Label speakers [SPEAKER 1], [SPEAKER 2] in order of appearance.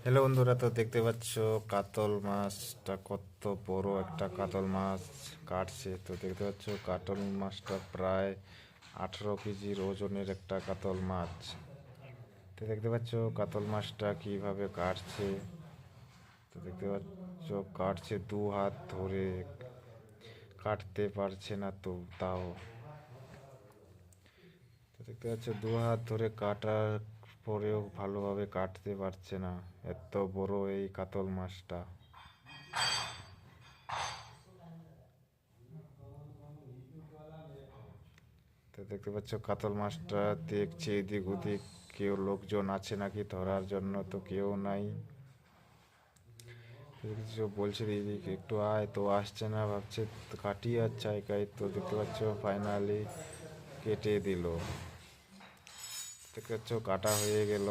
[SPEAKER 1] Hello বন্ধুরা, তো দেখতে পাচ্ছ কাতল মাছটা কত বড় একটা কাতল মাছ কাটছে। তো দেখতে পাচ্ছ কাতল মাছটা প্রায় 18 কেজির ওজনের একটা কাতল মাছ। তো দেখতে পাচ্ছ কাতল মাছটা কিভাবে কাটছে। তো দেখতে পাচ্ছ কাটছে দু হাত ধরে, কাটতে পারছে না তো তাও। তো দেখতে পাচ্ছ দু হাত ধরে কাটার পরেও ভালোভাবে কাটতে পারছে না, এত বড় এই কাতল মাছটা। তো দেখতে পাচ্ছ কাতল মাছটা দেখছে এদিক ওদিক, কেউ লোকজন আছে নাকি ধরার জন্য, তো কেউ নাই। কিছু বলছে দিদি একটু আয়, তো আসছে না, ভাবছে কাটি আর চাইকাই। তো দেখতে পাচ্ছ ফাইনালি কেটে দিল। দেখতে পাচ্ছ কাটা হয়ে গেল।